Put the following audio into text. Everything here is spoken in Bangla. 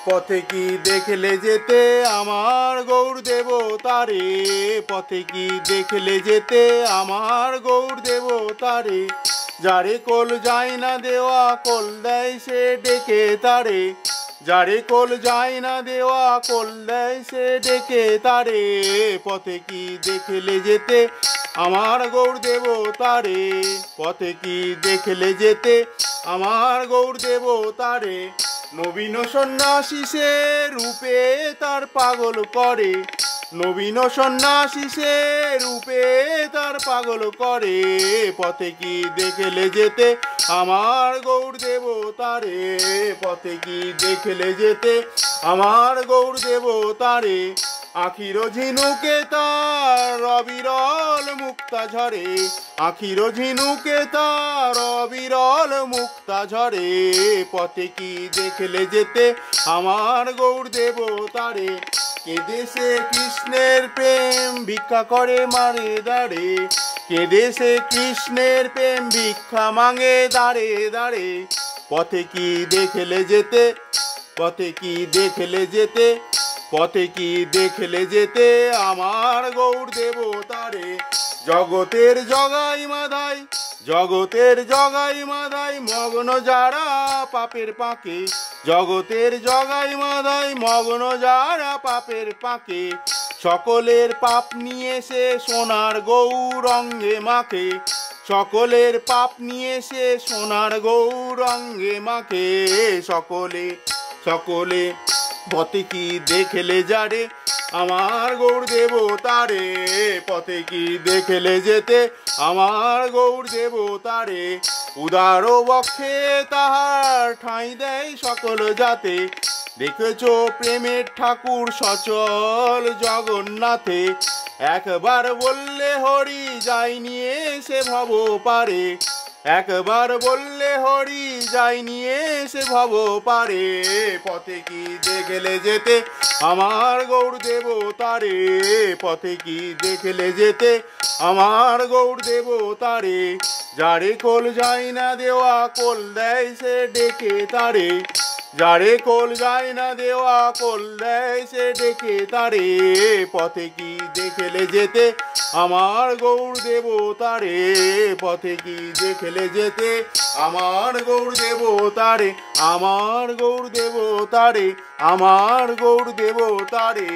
পথে কি দেখলে যেতে আমার গৌর দেবতারে, পথে কি দেখলে যেতে আমার গৌর দেবতারে, যারে কোল যায় না দেওয়া কোল দেয় সে ডেকে তারে, যারে কোল যায় না দেওয়া কোল দেয় সে ডেকে তারে। পথে কি দেখলে যেতে আমার গৌর দেবতারে, পথে কি দেখলে যেতে আমার গৌর দেবতারে, নবীন সন্ন্যাসী সে রূপে তার পাগল করে, নবীন সন্ন্যাসী সে রূপে তার পাগল করে। পথে কি দেখলে যেতে আমার গৌর দেবতারে, পথে কি দেখলে যেতে আমার গৌর দেবতারে, আখির ঝিনুকে তার অবিরল মুক্তা ঝরে, আখির ঝিনুকে তার অবিরল মুক্তা ঝরে। পথে কি দেখলে যেতে আমার গৌর দেবতারে, কেঁদে সে কৃষ্ণের প্রেম ভিক্ষা করে মারে দাঁড়ে, কেঁদে সে কৃষ্ণের প্রেম ভিক্ষা মাঙে দাঁড়ে দাঁড়ে। পথে কি দেখলে যেতে, পথে কি দেখলে যেতে, পথে কি দেখলে যেতে আমার গৌর দেবতারে, জগতের জগাই মাধাই, জগতের জগাই মাধাই মগ্ন যারা পাপের পাকে, জগতের জগাই মাধাই মগ্ন যারা পাপের পাকে, সকলের পাপ নিয়ে সে সোনার গৌরঙ্গে মাখে, সকলের পাপ নিয়ে সে সোনার গৌরঙ্গে মাখে। সকলে সকলে পথে কি দেখলে যারে আমার গৌর দেবতারে, পথে কি দেখলে যেতে আমার গৌর দেবতারে, উদার বক্ষে তাহার ঠাঁই দেয় সকল জাতে, দেখেছো প্রেমের ঠাকুর সচল জগন্নাথে, একবার বললে হরি যাই নিয়ে সে ভব পারে, একবার বললে হরি যাই নিয়ে সে ভব পারে। পথে কি দেখলে যেতে আমার গৌর দেবতারে, পথে কি দেখলে যেতে আমার গৌর দেবতারে, যারে কোল যায় না দেওয়া কোল দেয় সে ডেকে তারে, যারে কোল যায় না দেওয়া কোল দেয় সে ডেকে তারে। পথে কি দেখলে যেতে আমার গৌর দেবতারে, পথে কি দেখলে যেতে আমার গৌর দেবতারে, আমার গৌর দেবতারে, আমার গৌর দেবতারে।